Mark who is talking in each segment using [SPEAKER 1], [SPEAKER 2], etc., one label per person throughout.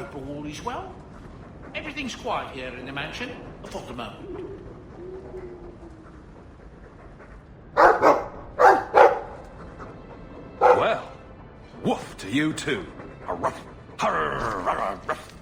[SPEAKER 1] hope all is well. Everything's quiet here in the mansion, for the moment.
[SPEAKER 2] Well, woof to you too. A ruff. Ruff.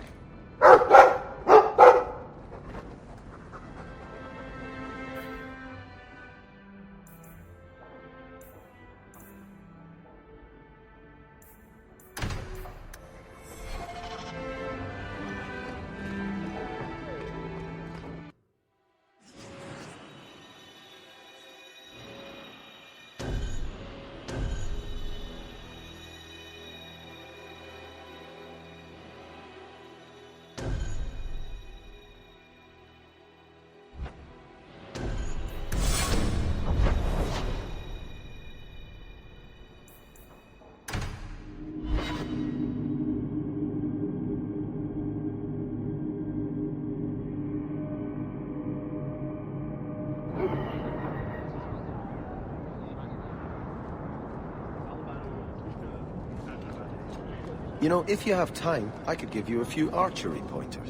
[SPEAKER 3] You know, if you have time, I could give you a few archery pointers.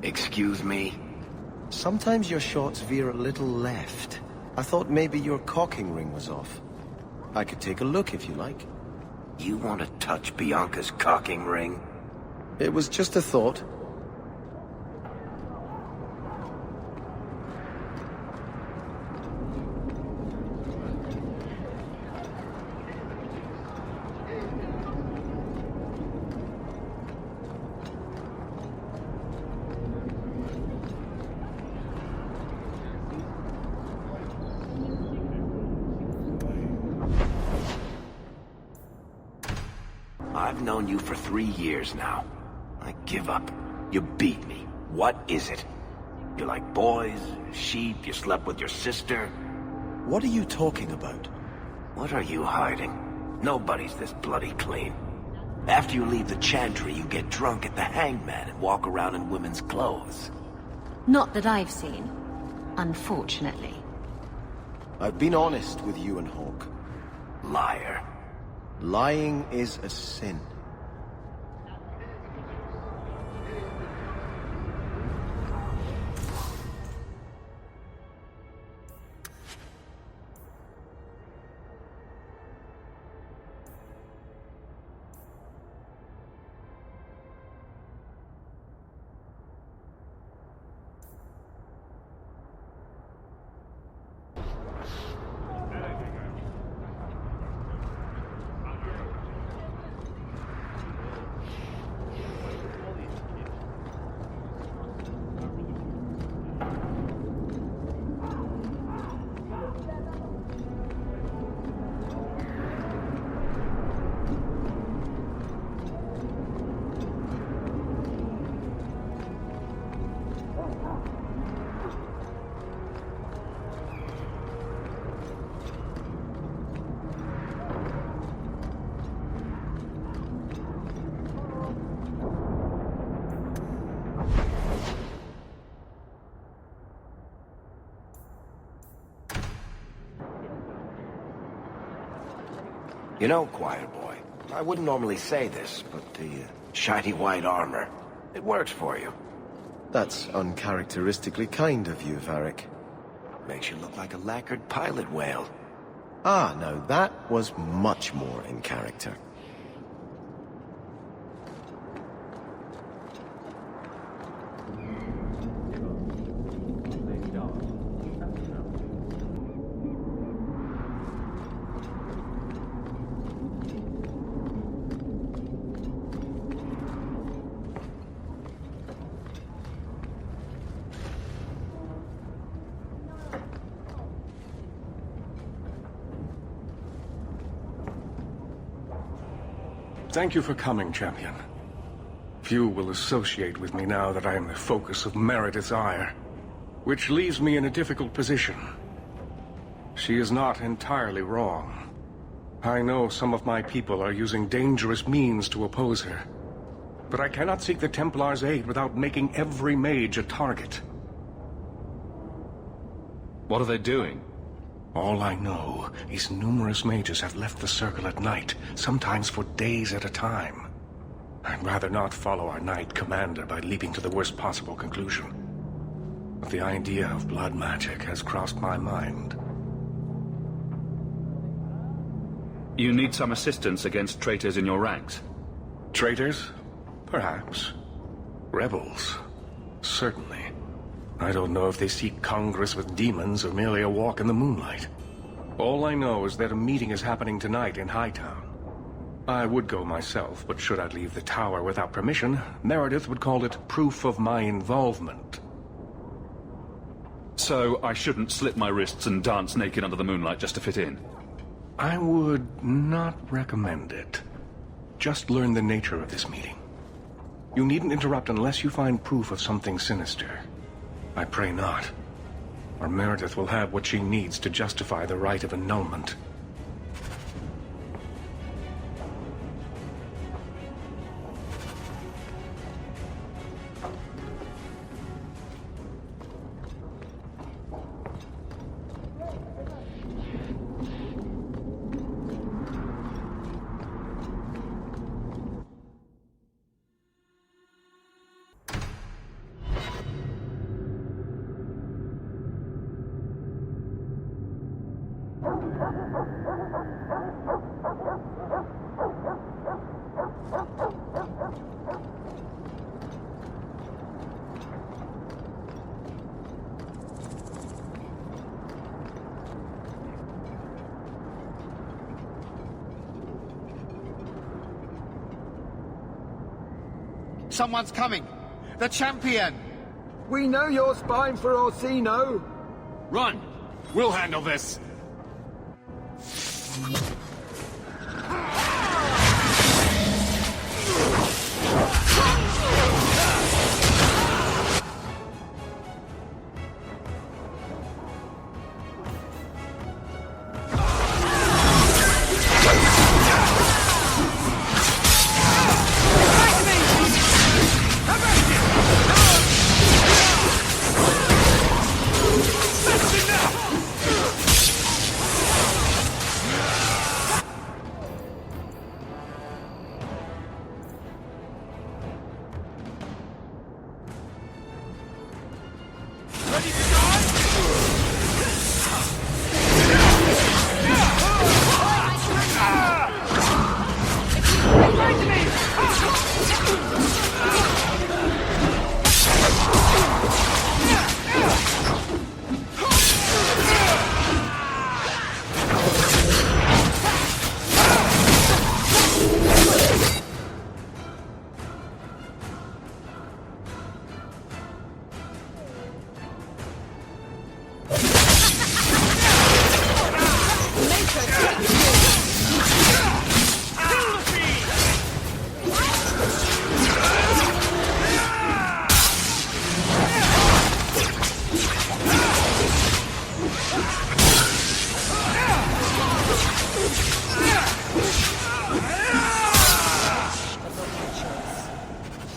[SPEAKER 4] Excuse me?
[SPEAKER 3] Sometimes your shots veer a little left. I thought maybe your cocking ring was off. I could take a look if you like.
[SPEAKER 4] You want to touch Bianca's cocking ring?
[SPEAKER 3] It was just a thought.
[SPEAKER 4] I've known you for 3 years now. I give up. You beat me. What is it? You like boys, sheep, you slept with your sister?
[SPEAKER 3] What are you talking about?
[SPEAKER 4] What are you hiding? Nobody's this bloody clean. After you leave the chantry, you get drunk at the hangman and walk around in women's clothes.
[SPEAKER 5] Not that I've seen, unfortunately.
[SPEAKER 3] I've been honest with you and Hawke.
[SPEAKER 4] Liar.
[SPEAKER 3] Lying is a sin.
[SPEAKER 4] You know, choir boy, I wouldn't normally say this, but the shiny white armor, it works for you.
[SPEAKER 3] That's uncharacteristically kind of you, Varric.
[SPEAKER 4] Makes you look like a lacquered pilot whale.
[SPEAKER 3] Ah, now that was much more in character.
[SPEAKER 2] Thank you for coming, champion. Few will associate with me now that I am the focus of Meredith's ire, which leaves me in a difficult position. She is not entirely wrong. I know some of my people are using dangerous means to oppose her, but I cannot seek the Templars' aid without making every mage a target.
[SPEAKER 6] What are they doing?
[SPEAKER 2] All I know is numerous mages have left the circle at night, sometimes for days at a time. I'd rather not follow our Knight Commander by leaping to the worst possible conclusion. But the idea of blood magic has crossed my mind.
[SPEAKER 6] You need some assistance against traitors in your ranks?
[SPEAKER 2] Traitors? Perhaps. Rebels? Certainly. I don't know if they seek congress with demons or merely a walk in the moonlight. All I know is that a meeting is happening tonight in Hightown. I would go myself, but should I leave the tower without permission, Meredith would call it proof of my involvement.
[SPEAKER 6] So I shouldn't slit my wrists and dance naked under the moonlight just to fit in?
[SPEAKER 2] I would not recommend it. Just learn the nature of this meeting. You needn't interrupt unless you find proof of something sinister. I pray not. Or Meredith will have what she needs to justify the right of annulment.
[SPEAKER 7] Someone's coming! The champion!
[SPEAKER 8] We know you're spying for Orsino!
[SPEAKER 7] Run! We'll handle this!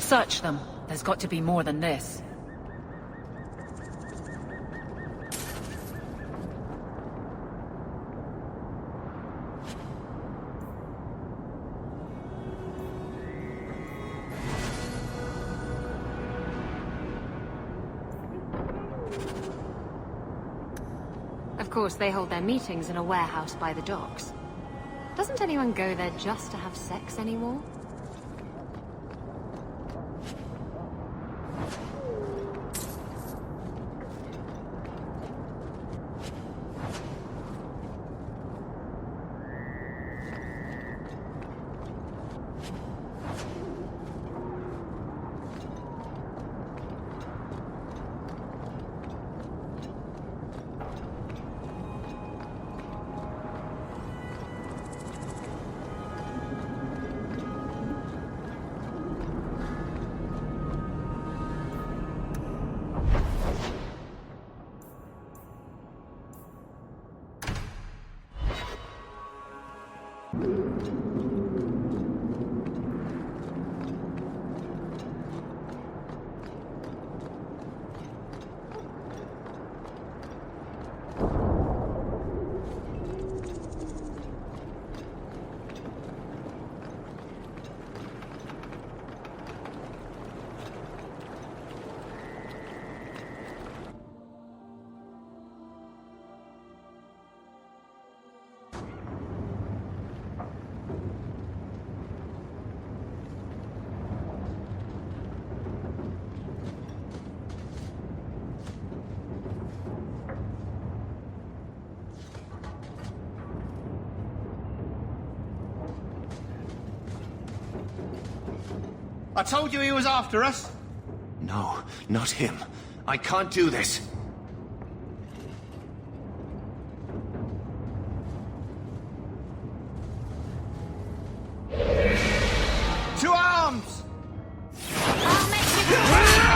[SPEAKER 9] Search them. There's got to be more than this.
[SPEAKER 5] Of course, they hold their meetings in a warehouse by the docks. Doesn't anyone go there just to have sex anymore?
[SPEAKER 7] I told you he was after us.
[SPEAKER 4] No, not him. I can't do this.
[SPEAKER 7] To arms!
[SPEAKER 5] I'll make you...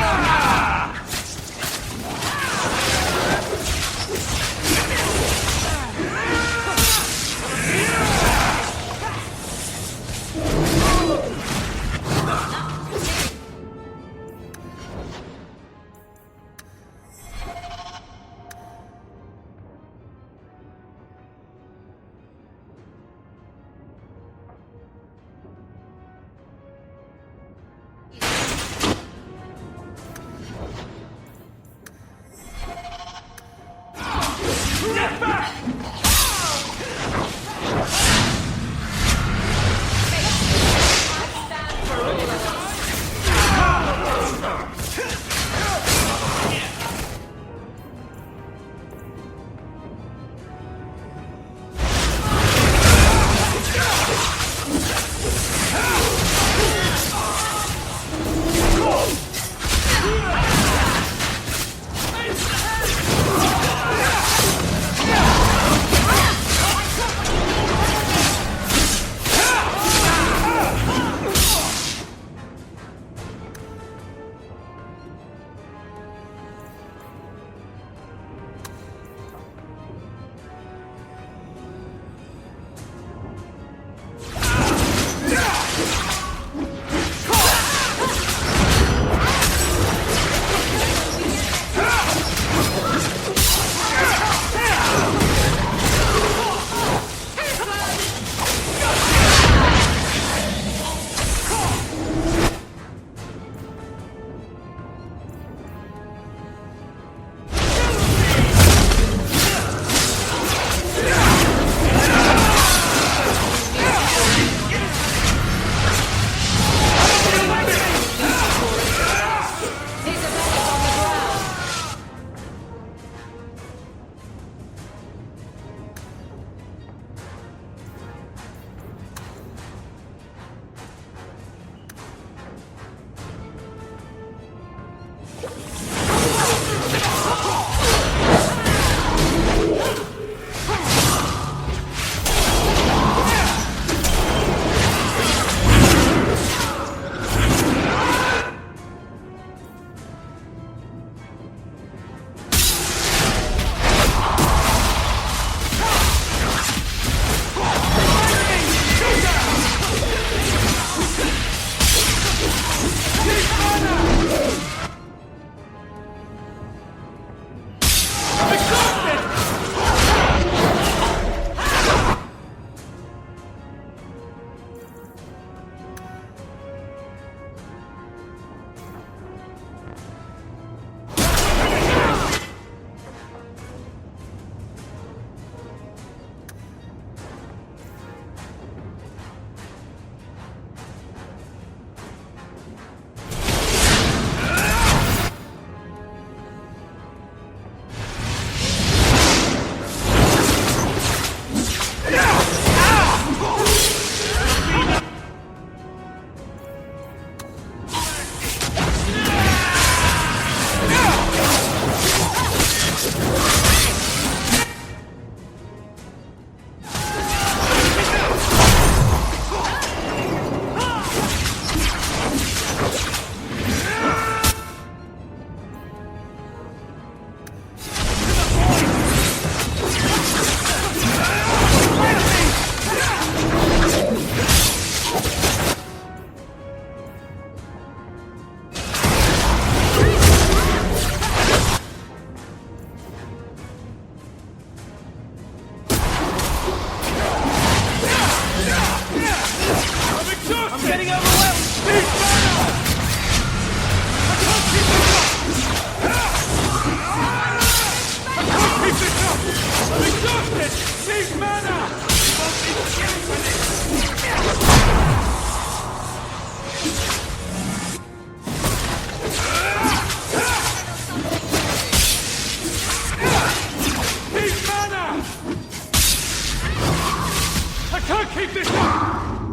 [SPEAKER 2] Keep this up!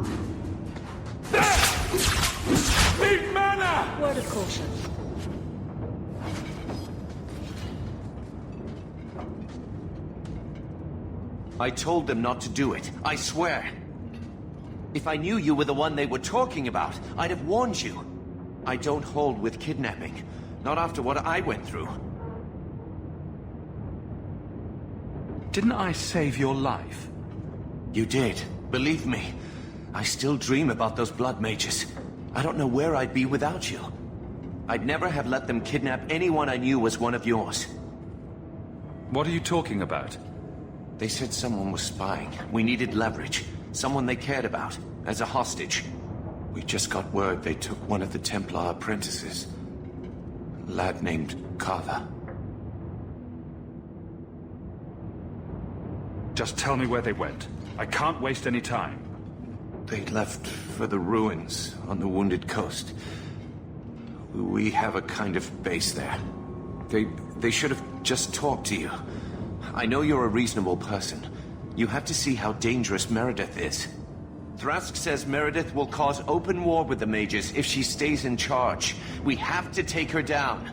[SPEAKER 9] caution.
[SPEAKER 4] I told them not to do it. I swear. If I knew you were the one they were talking about, I'd have warned you. I don't hold with kidnapping. Not after what I went through.
[SPEAKER 6] Didn't I save your life?
[SPEAKER 4] You did. Believe me. I still dream about those blood mages. I don't know where I'd be without you. I'd never have let them kidnap anyone I knew was one of yours.
[SPEAKER 6] What are you talking about?
[SPEAKER 4] They said someone was spying. We needed leverage. Someone they cared about. As a hostage. We just got word they took one of the Templar apprentices. A lad named Carver.
[SPEAKER 6] Just tell me where they went. I can't waste any time.
[SPEAKER 4] They left for the ruins on the Wounded Coast. We have a kind of base there. They should have just talked to you. I know you're a reasonable person. You have to see how dangerous Meredith is. Thrask says Meredith will cause open war with the mages if she stays in charge. We have to take her down.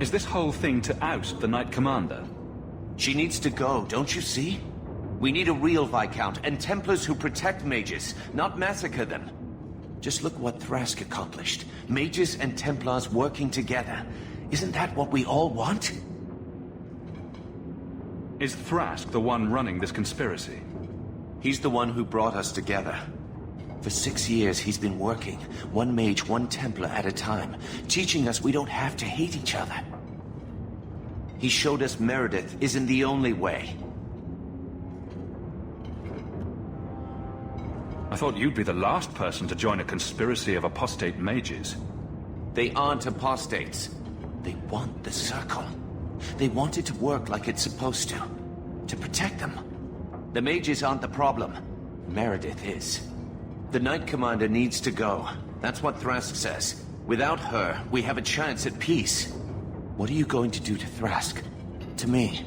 [SPEAKER 6] Is this whole thing to oust the Knight Commander?
[SPEAKER 4] She needs to go, don't you see? We need a real Viscount and Templars who protect mages, not massacre them. Just look what Thrask accomplished. Mages and Templars working together. Isn't that what we all want?
[SPEAKER 6] Is Thrask the one running this conspiracy?
[SPEAKER 4] He's the one who brought us together. For 6 years, he's been working, one mage, one Templar at a time, teaching us we don't have to hate each other. He showed us Meredith isn't the only way.
[SPEAKER 6] I thought you'd be the last person to join a conspiracy of apostate mages.
[SPEAKER 4] They aren't apostates. They want the Circle. They want it to work like it's supposed to protect them. The mages aren't the problem. Meredith is. The Knight Commander needs to go. That's what Thrask says. Without her, we have a chance at peace. What are you going to do to Thrask? To me?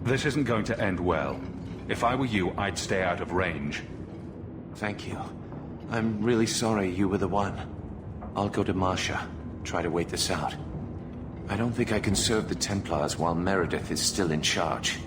[SPEAKER 6] This isn't going to end well. If I were you, I'd stay out of range.
[SPEAKER 4] Thank you. I'm really sorry you were the one. I'll go to Marsha. Try to wait this out. I don't think I can serve the Templars while Meredith is still in charge.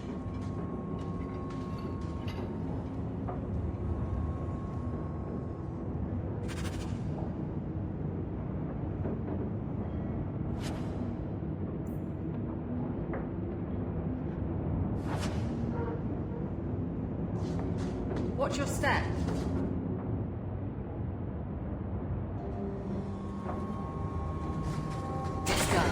[SPEAKER 9] Watch your step. Let's go.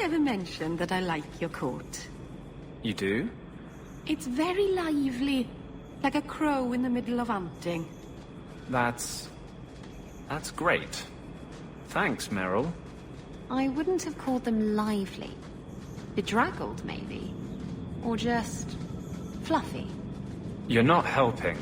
[SPEAKER 10] ever mention that I like your coat?
[SPEAKER 11] You do?
[SPEAKER 10] It's very lively, like a crow in the middle of hunting.
[SPEAKER 11] That's great. Thanks, Meryl.
[SPEAKER 5] I wouldn't have called them lively. Bedraggled, maybe. Or just... fluffy.
[SPEAKER 11] You're not helping.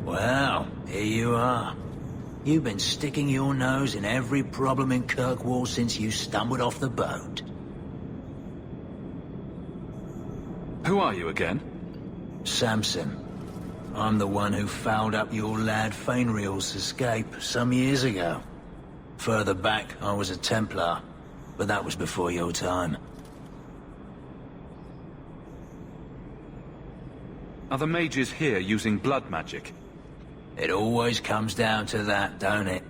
[SPEAKER 12] Well, here you are. You've been sticking your nose in every problem in Kirkwall since you stumbled off the boat.
[SPEAKER 6] Who are you again?
[SPEAKER 12] Samson. I'm the one who fouled up your lad Fainriel's escape some years ago. Further back, I was a Templar, but that was before your time.
[SPEAKER 6] Are the mages here using blood magic?
[SPEAKER 12] It always comes down to that, don't it?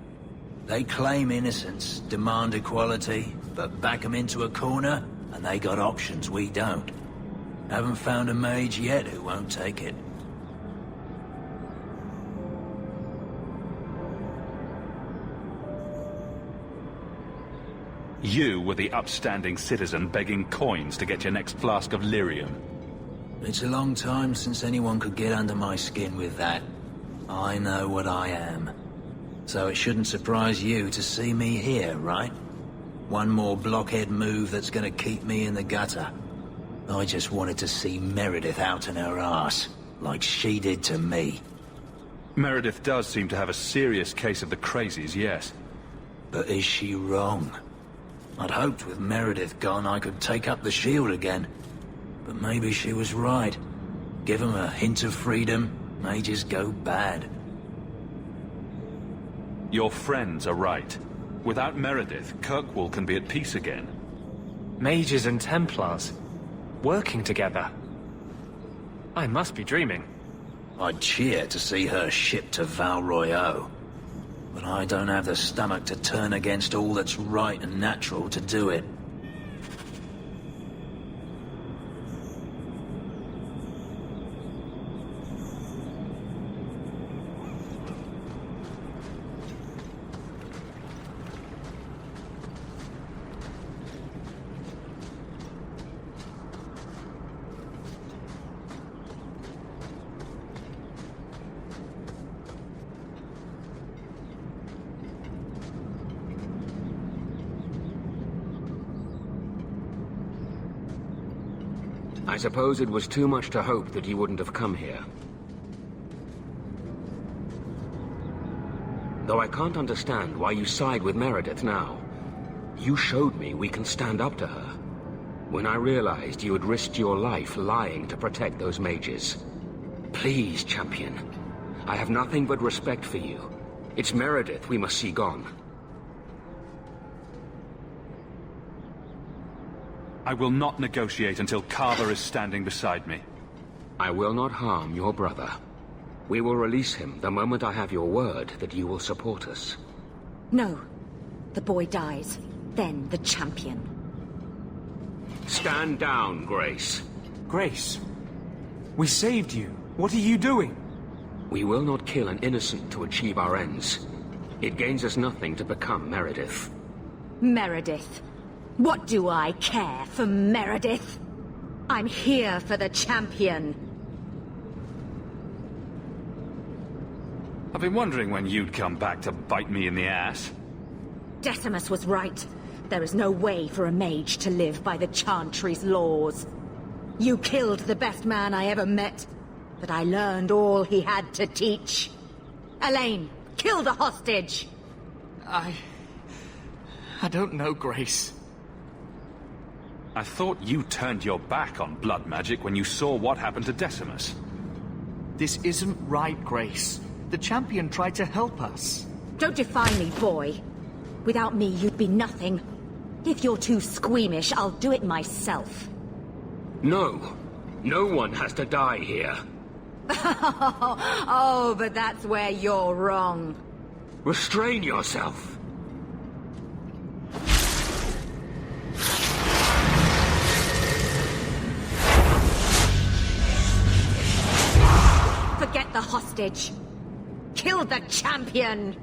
[SPEAKER 12] They claim innocence, demand equality, but back 'em into a corner, and they got options we don't. Haven't found a mage yet who won't take it.
[SPEAKER 6] You were the upstanding citizen begging coins to get your next flask of lyrium.
[SPEAKER 12] It's a long time since anyone could get under my skin with that. I know what I am. So it shouldn't surprise you to see me here, right? One more blockhead move that's gonna keep me in the gutter. I just wanted to see Meredith out in her ass, like she did to me.
[SPEAKER 6] Meredith does seem to have a serious case of the crazies, yes.
[SPEAKER 12] But is she wrong? I'd hoped with Meredith gone I could take up the shield again. But maybe she was right. Give 'em a hint of freedom, mages go bad.
[SPEAKER 6] Your friends are right. Without Meredith, Kirkwall can be at peace again.
[SPEAKER 11] Mages and Templars. Working together. I must be dreaming.
[SPEAKER 12] I'd cheer to see her shipped to Val Royeaux. But I don't have the stomach to turn against all that's right and natural to do it.
[SPEAKER 13] I suppose it was too much to hope that you wouldn't have come here. Though I can't understand why you side with Meredith now. You showed me we can stand up to her. When I realized you had risked your life lying to protect those mages. Please, champion. I have nothing but respect for you. It's Meredith we must see gone.
[SPEAKER 6] I will not negotiate until Carver is standing beside me.
[SPEAKER 13] I will not harm your brother. We will release him the moment I have your word that you will support us.
[SPEAKER 14] No. The boy dies. Then the champion.
[SPEAKER 13] Stand down, Grace.
[SPEAKER 15] Grace, we saved you. What are you doing?
[SPEAKER 13] We will not kill an innocent to achieve our ends. It gains us nothing to become Meredith.
[SPEAKER 14] Meredith. What do I care for Meredith? I'm here for the champion.
[SPEAKER 6] I've been wondering when you'd come back to bite me in the ass.
[SPEAKER 14] Decimus was right. There is no way for a mage to live by the Chantry's laws. You killed the best man I ever met, but I learned all he had to teach. Elaine, kill the hostage!
[SPEAKER 15] I don't know, Grace.
[SPEAKER 6] I thought you turned your back on blood magic when you saw what happened to Decimus.
[SPEAKER 15] This isn't right, Grace. The champion tried to help us.
[SPEAKER 14] Don't defy me, boy. Without me, you'd be nothing. If you're too squeamish, I'll do it myself.
[SPEAKER 13] No. No one has to die here.
[SPEAKER 14] Oh, but that's where you're wrong.
[SPEAKER 13] Restrain yourself.
[SPEAKER 14] Forget the hostage. Kill the champion!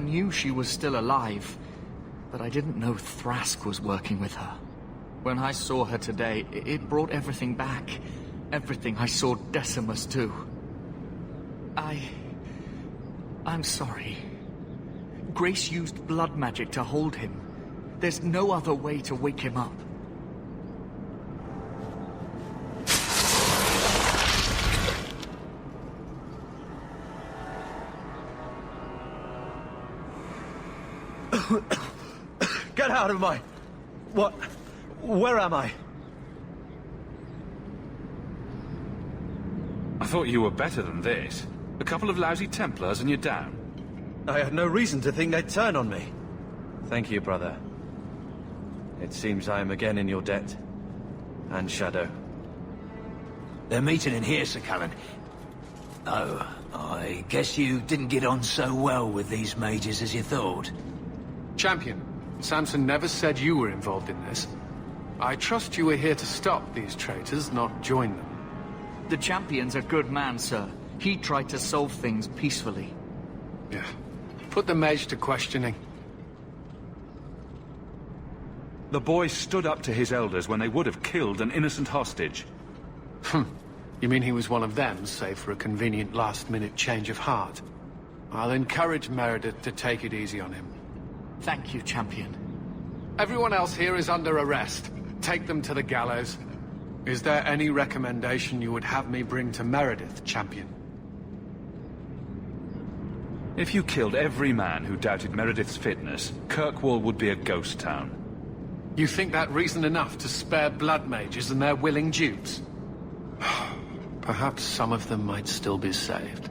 [SPEAKER 15] knew she was still alive, but I didn't know Thrask was working with her. When I saw her today, it brought everything back. Everything I saw Decimus do. I'm sorry. Grace used blood magic to hold him. There's no other way to wake him up.
[SPEAKER 16] Get out of my... What? Where am I?
[SPEAKER 6] I thought you were better than this. A couple of lousy Templars and you're down.
[SPEAKER 16] I had no reason to think they'd turn on me. Thank you, brother. It seems I am again in your debt. And Shadow.
[SPEAKER 12] They're meeting in here, Sir Callan. Oh, I guess you didn't get on so well with these mages as you thought.
[SPEAKER 2] Champion, Samson never said you were involved in this. I trust you were here to stop these traitors, not join them.
[SPEAKER 15] The Champion's a good man, sir. He tried to solve things peacefully.
[SPEAKER 2] Yeah. Put the mage to questioning.
[SPEAKER 6] The boy stood up to his elders when they would have killed an innocent hostage.
[SPEAKER 2] You mean he was one of them, save for a convenient last-minute change of heart? I'll encourage Meredith to take it easy on him.
[SPEAKER 15] Thank you, Champion.
[SPEAKER 2] Everyone else here is under arrest. Take them to the gallows. Is there any recommendation you would have me bring to Meredith, Champion?
[SPEAKER 6] If you killed every man who doubted Meredith's fitness, Kirkwall would be a ghost town.
[SPEAKER 2] You think that reason enough to spare blood mages and their willing dupes? Perhaps some of them might still be saved.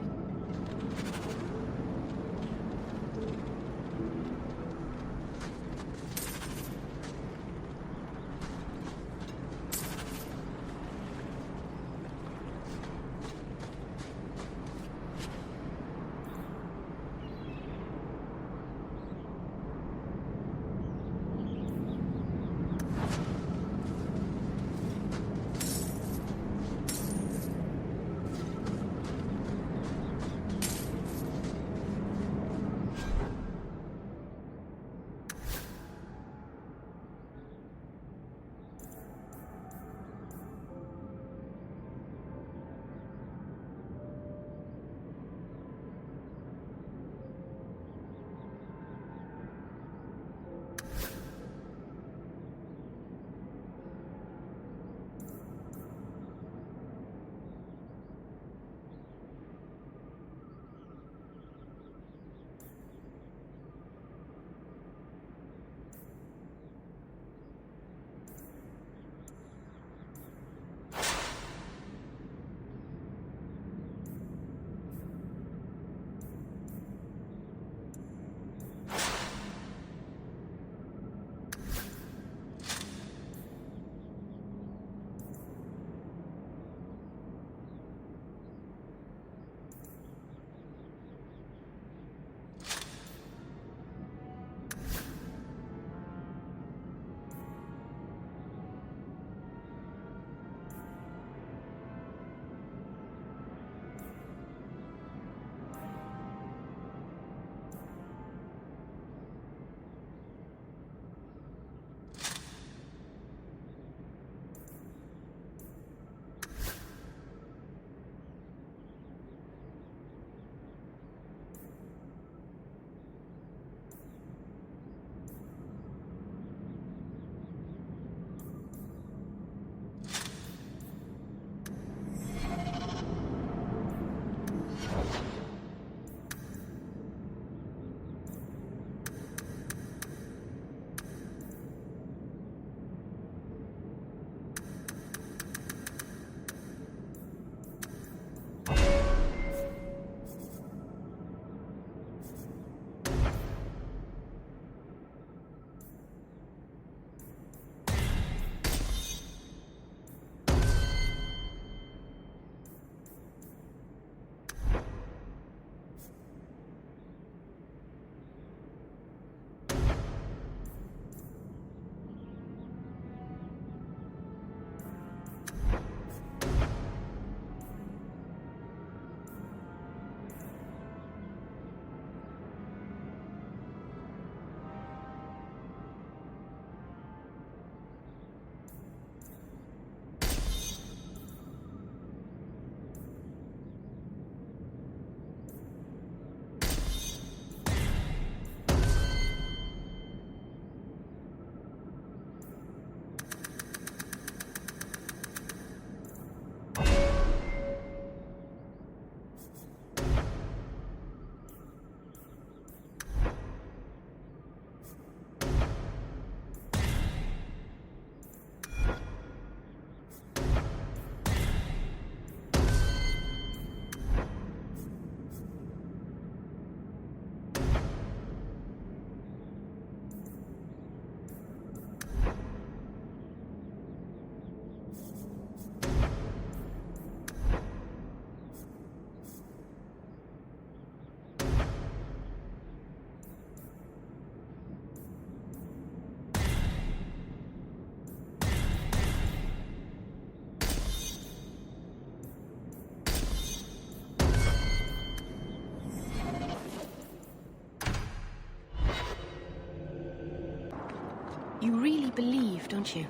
[SPEAKER 10] believe, don't you?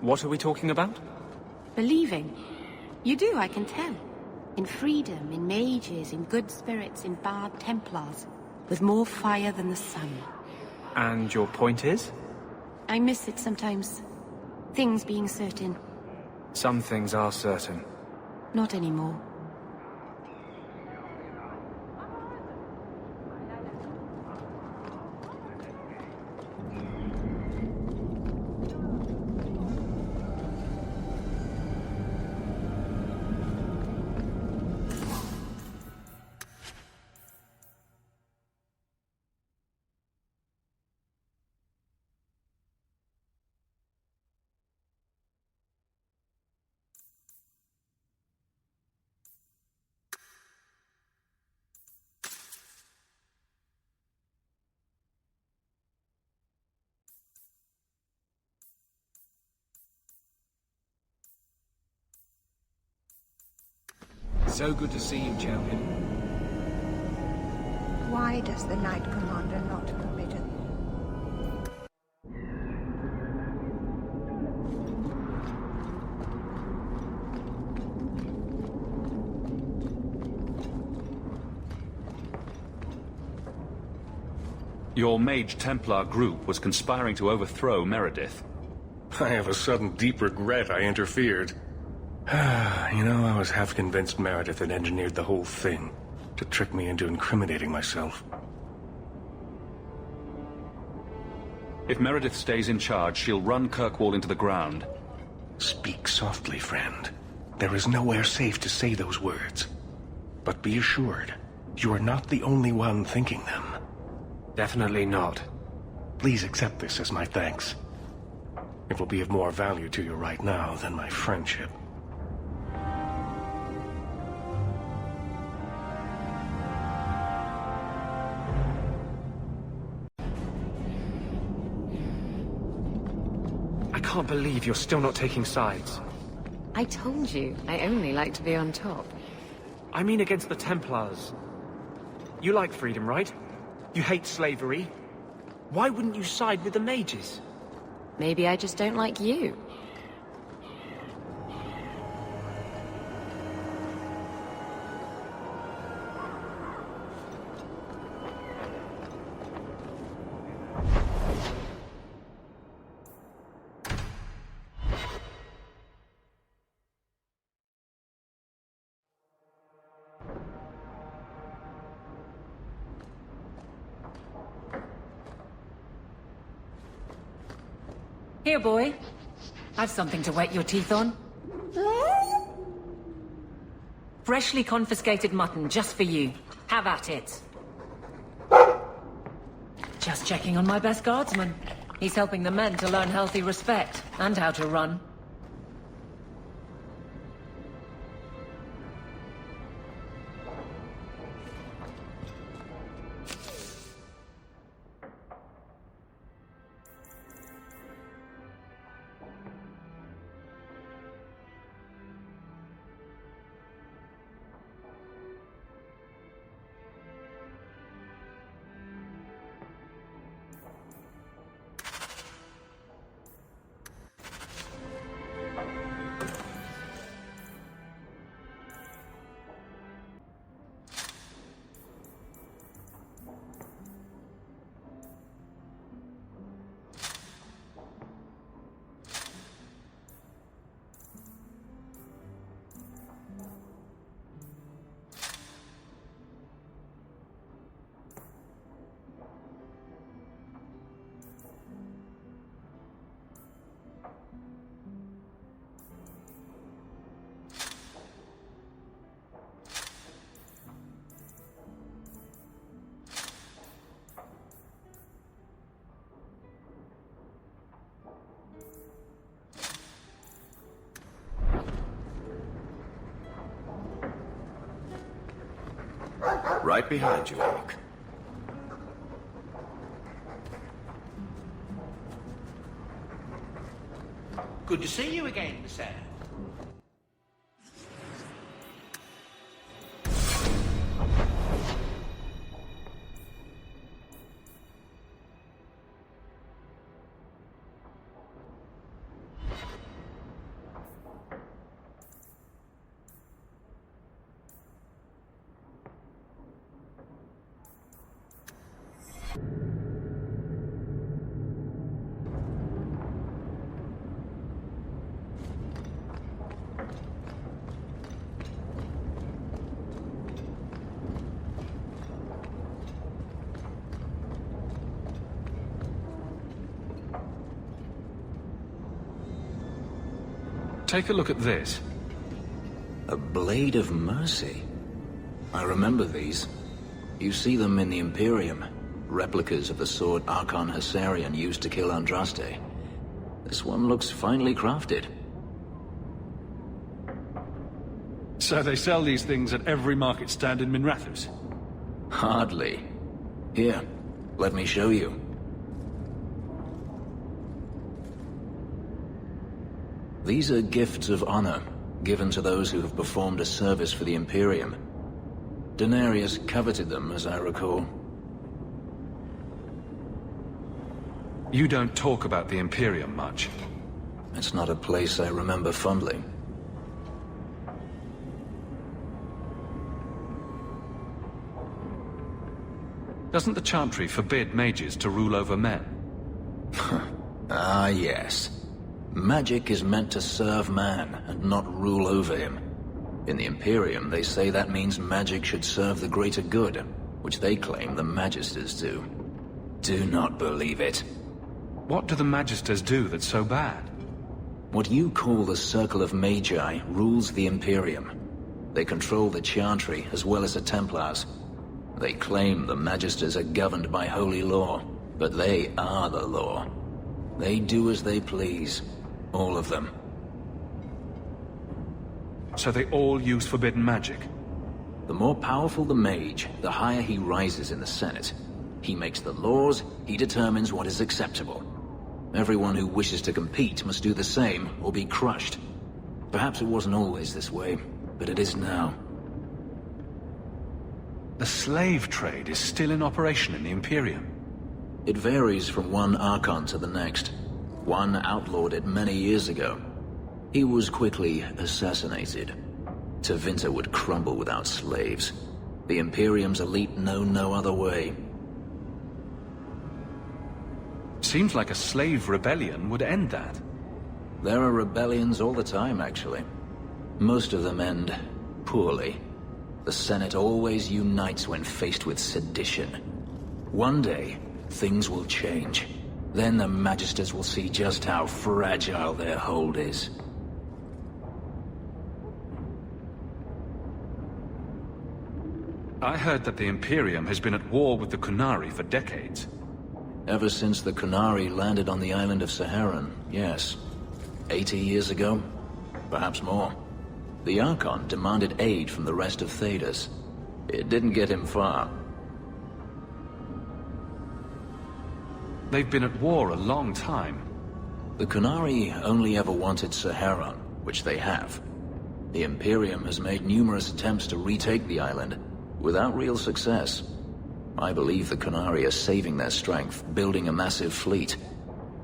[SPEAKER 11] What are we talking about?
[SPEAKER 10] Believing. You do, I can tell. In freedom, in mages, in good spirits, in bad Templars. With more fire than the sun.
[SPEAKER 11] And your point is?
[SPEAKER 10] I miss it sometimes. Things being certain.
[SPEAKER 11] Some things are certain.
[SPEAKER 10] Not anymore.
[SPEAKER 2] So good to see you, champion.
[SPEAKER 17] Why does the Knight Commander not permit it?
[SPEAKER 6] Your Mage Templar group was conspiring to overthrow Meredith.
[SPEAKER 2] I have a sudden deep regret I interfered. You know, I was half convinced Meredith had engineered the whole thing to trick me into incriminating myself.
[SPEAKER 6] If Meredith stays in charge, she'll run Kirkwall into the ground.
[SPEAKER 2] Speak softly, friend. There is nowhere safe to say those words. But be assured, you are not the only one thinking them.
[SPEAKER 11] Definitely not.
[SPEAKER 2] Please accept this as my thanks. It will be of more value to you right now than my friendship.
[SPEAKER 11] I can't believe you're still not taking sides.
[SPEAKER 5] I told you, I only like to be on top.
[SPEAKER 11] I mean against the Templars. You like freedom, right? You hate slavery. Why wouldn't you side with the mages?
[SPEAKER 5] Maybe I just don't like you.
[SPEAKER 9] Here, boy. I've something to wet your teeth on. Freshly confiscated mutton, just for you. Have at it. Just checking on my best guardsman. He's helping the men to learn healthy respect, and how to run.
[SPEAKER 4] Right behind you, Hawk.
[SPEAKER 1] Good to see you again, sir.
[SPEAKER 6] Take a look at this.
[SPEAKER 12] A Blade of Mercy. I remember these. You see them in the Imperium. Replicas of the sword Archon Hessarian used to kill Andraste. This one looks finely crafted.
[SPEAKER 6] So they sell these things at every market stand in Minrathous?
[SPEAKER 12] Hardly. Here, let me show you. These are gifts of honor, given to those who have performed a service for the Imperium. Denarius coveted them, as I recall.
[SPEAKER 6] You don't talk about the Imperium much.
[SPEAKER 12] It's not a place I remember fondly.
[SPEAKER 6] Doesn't the Chantry forbid mages to rule over men?
[SPEAKER 12] Ah, yes. Magic is meant to serve man, and not rule over him. In the Imperium, they say that means magic should serve the greater good, which they claim the Magisters do. Do not believe it.
[SPEAKER 6] What do the Magisters do that's so bad?
[SPEAKER 12] What you call the Circle of Magi rules the Imperium. They control the Chantry as well as the Templars. They claim the Magisters are governed by holy law, but they are the law. They do as they please. All of them.
[SPEAKER 6] So they all use forbidden magic?
[SPEAKER 12] The more powerful the mage, the higher he rises in the Senate. He makes the laws, he determines what is acceptable. Everyone who wishes to compete must do the same, or be crushed. Perhaps it wasn't always this way, but it is now.
[SPEAKER 6] The slave trade is still in operation in the Imperium?
[SPEAKER 12] It varies from one Archon to the next. One outlawed it many years ago. He was quickly assassinated. Tevinter would crumble without slaves. The Imperium's elite know no other way.
[SPEAKER 6] Seems like a slave rebellion would end that.
[SPEAKER 12] There are rebellions all the time, actually. Most of them end poorly. The Senate always unites when faced with sedition. One day, things will change. Then the Magisters will see just how fragile their hold is.
[SPEAKER 6] I heard that the Imperium has been at war with the Qunari for decades.
[SPEAKER 12] Ever since the Qunari landed on the island of Saharan, yes. 80 years ago? Perhaps more. The Archon demanded aid from the rest of Thedas. It didn't get him far.
[SPEAKER 6] They've been at war a long time.
[SPEAKER 12] The Qunari only ever wanted Saharan, which they have. The Imperium has made numerous attempts to retake the island, without real success. I believe the Qunari are saving their strength, building a massive fleet.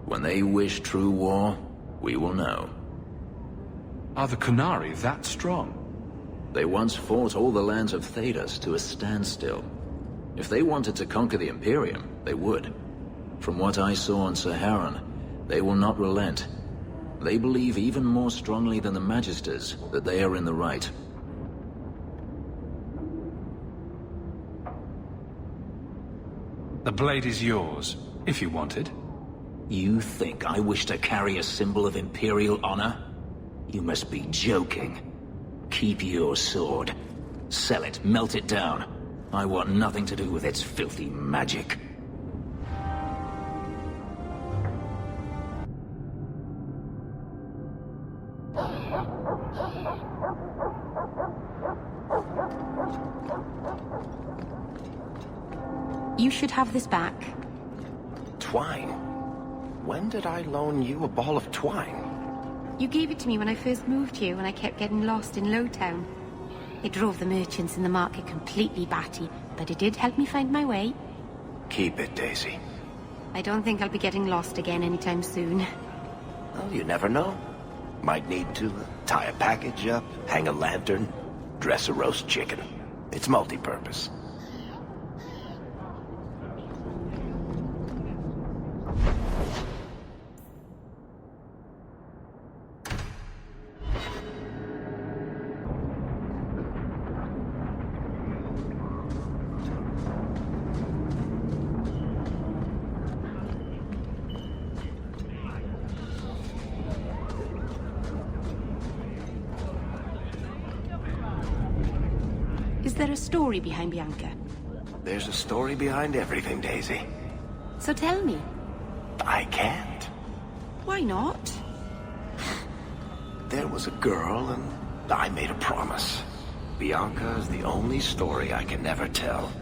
[SPEAKER 12] When they wish true war, we will know.
[SPEAKER 6] Are the Qunari that strong?
[SPEAKER 12] They once fought all the lands of Thedas to a standstill. If they wanted to conquer the Imperium, they would. From what I saw on Saharan, they will not relent. They believe even more strongly than the Magisters that they are in the right.
[SPEAKER 6] The blade is yours, if you want it.
[SPEAKER 12] You think I wish to carry a symbol of Imperial honor? You must be joking. Keep your sword. Sell it, melt it down. I want nothing to do with its filthy magic.
[SPEAKER 10] You should have this back.
[SPEAKER 3] Twine? When did I loan you a ball of twine?
[SPEAKER 10] You gave it to me when I first moved here, when I kept getting lost in Lowtown. It drove the merchants in the market completely batty, but it did help me find my way.
[SPEAKER 3] Keep it, Daisy.
[SPEAKER 10] I don't think I'll be getting lost again anytime soon.
[SPEAKER 3] Well, you never know. Might need to tie a package up, hang a lantern, dress a roast chicken. It's multi-purpose.
[SPEAKER 10] there a story behind Bianca?
[SPEAKER 3] There's a story behind everything, Daisy.
[SPEAKER 10] So tell me.
[SPEAKER 3] I can't.
[SPEAKER 10] Why not?
[SPEAKER 3] There was a girl, and I made a promise. Bianca is the only story I can never tell.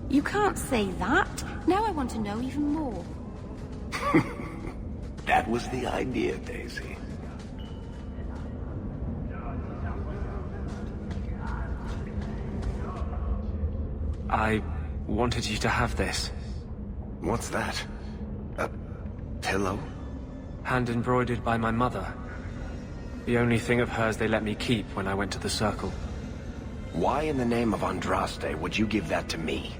[SPEAKER 10] You can't say that. Now I want to know even more.
[SPEAKER 3] That was the idea, Daisy.
[SPEAKER 11] I wanted you to have this.
[SPEAKER 3] What's that? A pillow?
[SPEAKER 11] Hand embroidered by my mother. The only thing of hers they let me keep when I went to the Circle.
[SPEAKER 3] Why in the name of Andraste would you give that to me?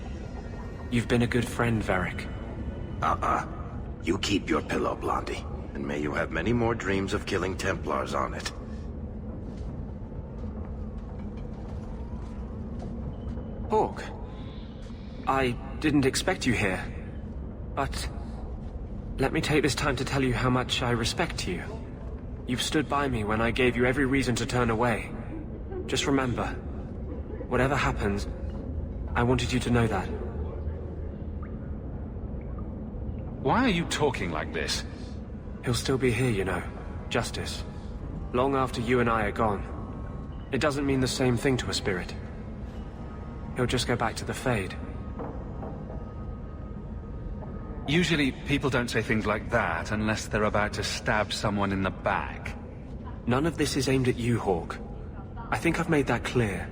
[SPEAKER 11] You've been a good friend, Varric.
[SPEAKER 3] You keep your pillow, Blondie. And may you have many more dreams of killing Templars on it.
[SPEAKER 11] Hawke. I didn't expect you here. But let me take this time to tell you how much I respect you. You've stood by me when I gave you every reason to turn away. Just remember, whatever happens, I wanted you to know that.
[SPEAKER 6] Why are you talking like this?
[SPEAKER 11] He'll still be here, you know. Justice. Long after you and I are gone. It doesn't mean the same thing to a spirit. He'll just go back to the Fade.
[SPEAKER 6] Usually, people don't say things like that unless they're about to stab someone in the back.
[SPEAKER 11] None of this is aimed at you, Hawke. I think I've made that clear.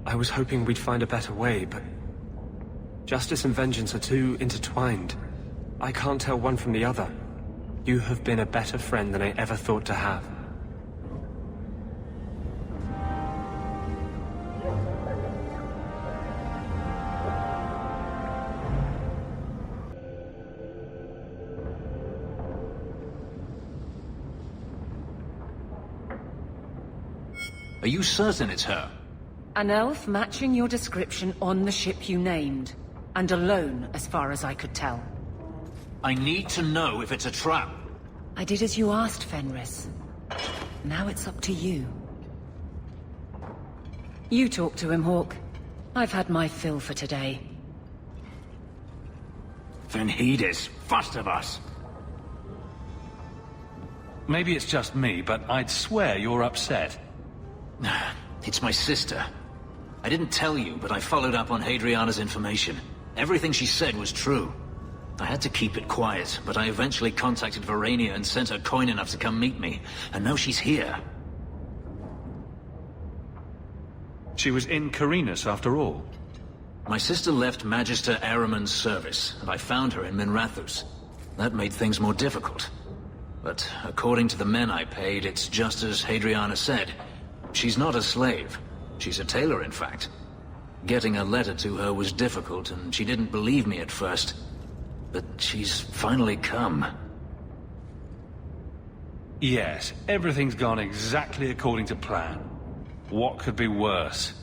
[SPEAKER 11] I was hoping we'd find a better way, but... justice and vengeance are too intertwined. I can't tell one from the other. You have been a better friend than I ever thought to have.
[SPEAKER 12] Are you certain it's her?
[SPEAKER 9] An elf matching your description on the ship you named. And alone, as far as I could tell.
[SPEAKER 12] I need to know if it's a trap.
[SPEAKER 9] I did as you asked, Fenris. Now it's up to you. You talk to him, Hawke. I've had my fill for today.
[SPEAKER 12] Venhedis, first of us.
[SPEAKER 6] Maybe it's just me, but I'd swear you're upset.
[SPEAKER 12] It's my sister. I didn't tell you, but I followed up on Hadriana's information. Everything she said was true. I had to keep it quiet, but I eventually contacted Verania and sent her coin enough to come meet me. And now she's here.
[SPEAKER 6] She was in Carinus after all.
[SPEAKER 12] My sister left Magister Ahriman's service, and I found her in Minrathous. That made things more difficult. But according to the men I paid, it's just as Hadriana said. She's not a slave. She's a tailor, in fact. Getting a letter to her was difficult, and she didn't believe me at first. But she's finally come.
[SPEAKER 6] Yes, everything's gone exactly according to plan. What could be worse?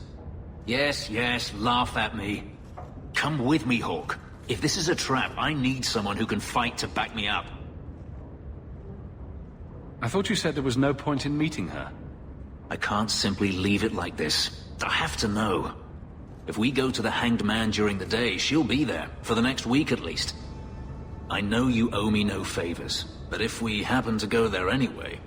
[SPEAKER 12] Yes, laugh at me. Come with me, Hawke. If this is a trap, I need someone who can fight to back me up.
[SPEAKER 6] I thought you said there was no point in meeting her.
[SPEAKER 12] I can't simply leave it like this. I have to know. If we go to the Hanged Man during the day, she'll be there, for the next week at least. I know you owe me no favors, but if we happen to go there anyway...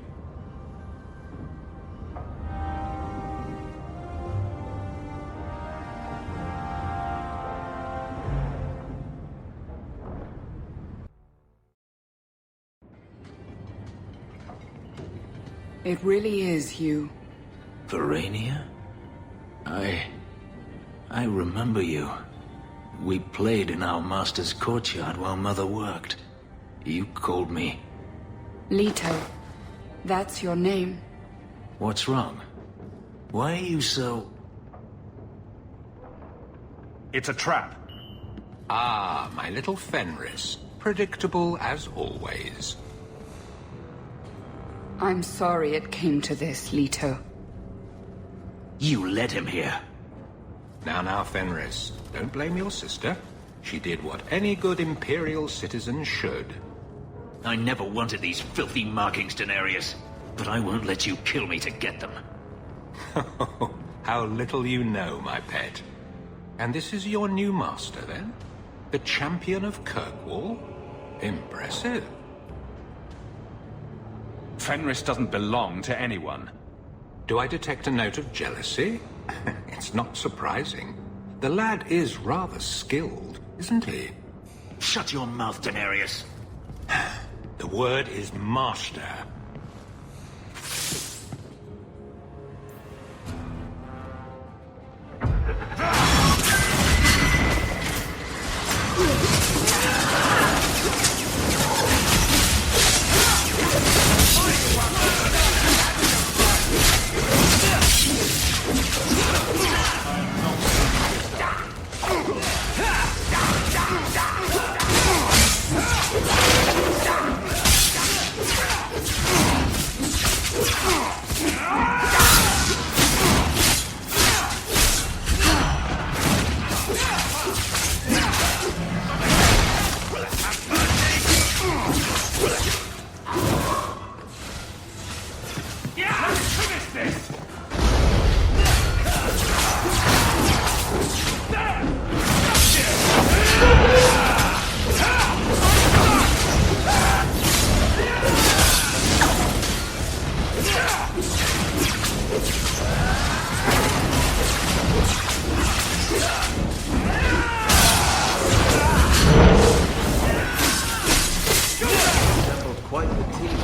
[SPEAKER 18] It really is Hugh.
[SPEAKER 12] Verania? I remember you. We played in our master's courtyard while Mother worked. You called me...
[SPEAKER 18] Leto. That's your name.
[SPEAKER 12] What's wrong? Why are you so...
[SPEAKER 6] It's a trap.
[SPEAKER 19] Ah, my little Fenris. Predictable as always.
[SPEAKER 18] I'm sorry it came to this, Leto.
[SPEAKER 12] You led him here.
[SPEAKER 19] Now, Fenris. Don't blame your sister. She did what any good Imperial citizen should.
[SPEAKER 12] I never wanted these filthy markings, Daenerys. But I won't let you kill me to get them.
[SPEAKER 19] How little you know, my pet. And this is your new master, then? The champion of Kirkwall? Impressive.
[SPEAKER 6] Fenris doesn't belong to anyone.
[SPEAKER 19] Do I detect a note of jealousy? It's not surprising. The lad is rather skilled, isn't he?
[SPEAKER 1] Shut your mouth, Daenerys.
[SPEAKER 19] The word is master.
[SPEAKER 16] Quite the team.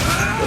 [SPEAKER 1] Ah!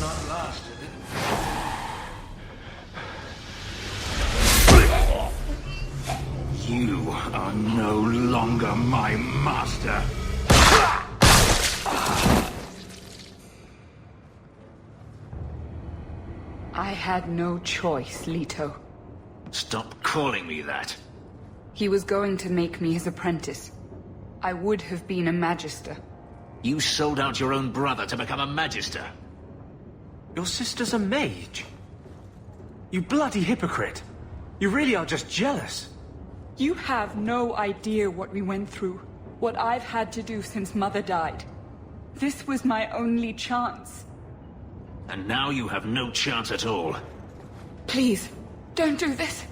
[SPEAKER 1] not last, did it?
[SPEAKER 12] You are no longer my master.
[SPEAKER 18] I had no choice, Leto.
[SPEAKER 12] Stop calling me that.
[SPEAKER 18] He was going to make me his apprentice. I would have been a magister.
[SPEAKER 12] You sold out your own brother to become a magister.
[SPEAKER 11] Your sister's a mage. You bloody hypocrite. You really are just jealous.
[SPEAKER 18] You have no idea what we went through. What I've had to do since Mother died. This was my only chance.
[SPEAKER 12] And now you have no chance at all.
[SPEAKER 18] Please, don't do this.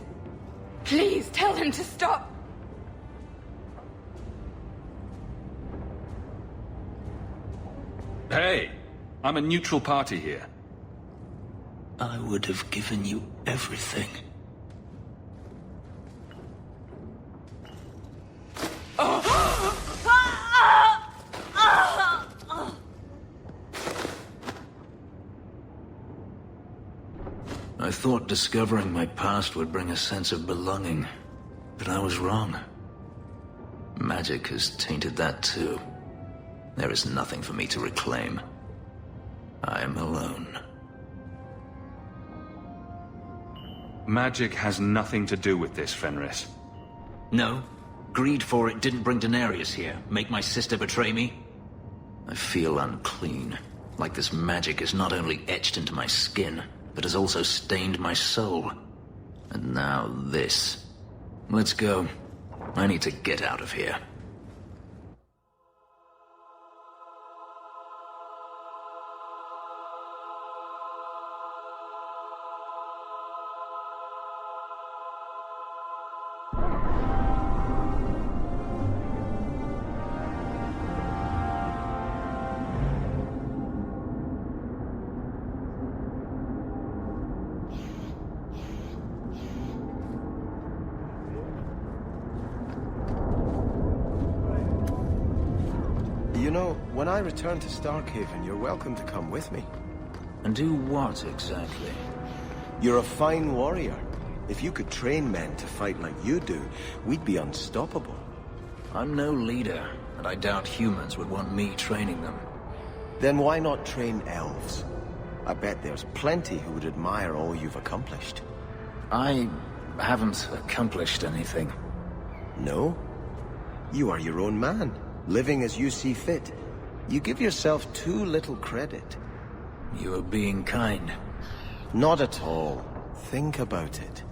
[SPEAKER 18] Please, tell him to stop.
[SPEAKER 6] Hey, I'm a neutral party here.
[SPEAKER 12] I would have given you everything. I thought discovering my past would bring a sense of belonging, but I was wrong. Magic has tainted that too. There is nothing for me to reclaim. I am alone.
[SPEAKER 6] Magic has nothing to do with this, Fenris.
[SPEAKER 12] No. Greed for it didn't bring Daenerys here. Make my sister betray me? I feel unclean. Like this magic is not only etched into my skin, but has also stained my soul. And now this. Let's go. I need to get out of here.
[SPEAKER 20] You know, when I return to Starkhaven, you're welcome to come with me.
[SPEAKER 12] And do what, exactly?
[SPEAKER 20] You're a fine warrior. If you could train men to fight like you do, we'd be unstoppable.
[SPEAKER 12] I'm no leader, and I doubt humans would want me training them.
[SPEAKER 20] Then why not train elves? I bet there's plenty who would admire all you've accomplished.
[SPEAKER 12] I haven't accomplished anything.
[SPEAKER 20] No? You are your own man, living as you see fit. You give yourself too little credit.
[SPEAKER 12] You are being kind.
[SPEAKER 20] Not at all. Think about it.